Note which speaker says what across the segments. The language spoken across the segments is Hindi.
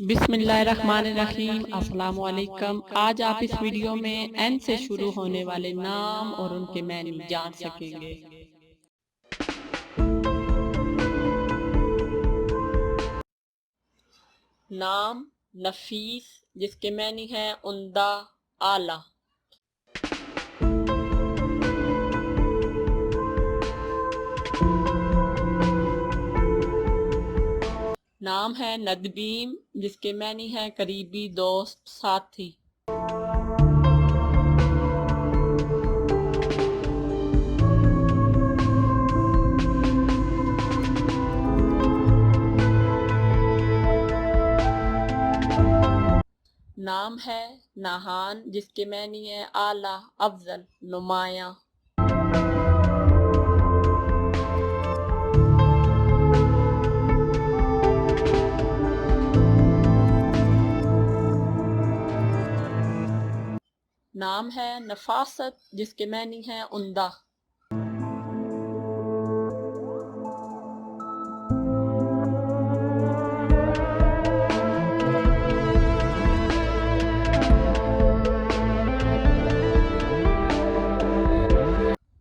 Speaker 1: बिस्मिल्लाहिर्रहमानिर्रहीम। अस्सलाम वालेकुम। आज आप इस वीडियो में एन से शुरू होने वाले नाम और उनके मैनी जान सकेंगे। नाम नफीस, जिसके मैनी है उम्दा, आला। नाम है नदबीम, जिसके मैनी है करीबी, दोस्त, साथी। नाम है नाहान, जिसके मैनी है आला, अफजल, नुमाया। नाम है नफासत, जिसके मैनी है उम्दा।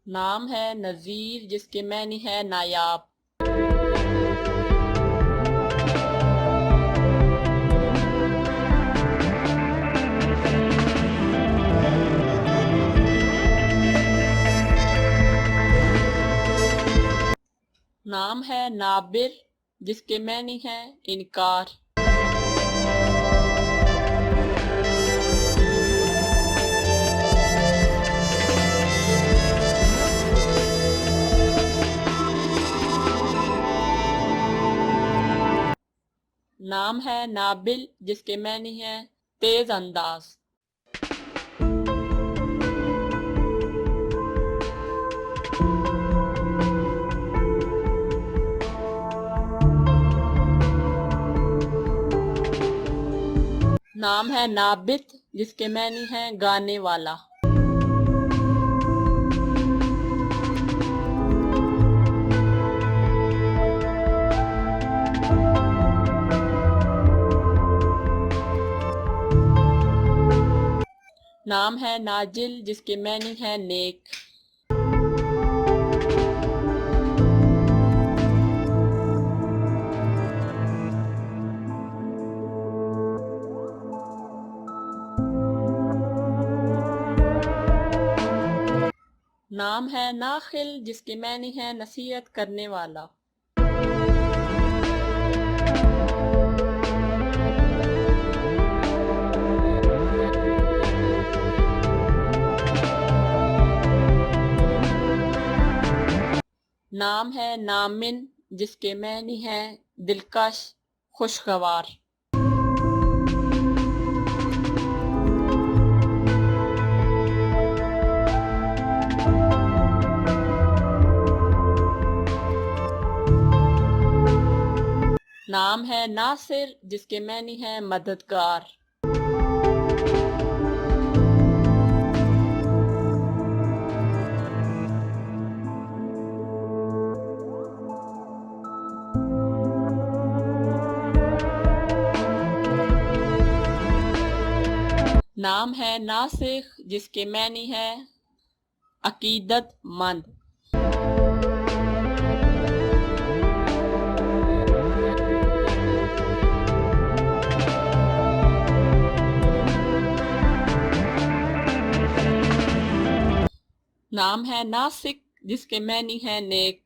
Speaker 1: नाम है नज़ीर, जिसके मैनी है नायाब। नाम है नाबिर, जिसके मैनी है इनकार। नाम है नाबिल, जिसके मैनी है तेज अंदाज। नाम है नाबित, जिसके मैनी है गाने वाला। नाम है नाजिल, जिसके मैनी है नेक। नाम है नाखिल, जिसके मैनी है नसीहत करने वाला। नाम है नामिन, जिसके मैनी है दिलकश, खुशगवार। नाम है नासिर, जिसके मैनी है मददगार। नाम है नासिख, जिसके मैनी है अकीदतमंद। नाम है नासिक, जिसके मैनी है नेक।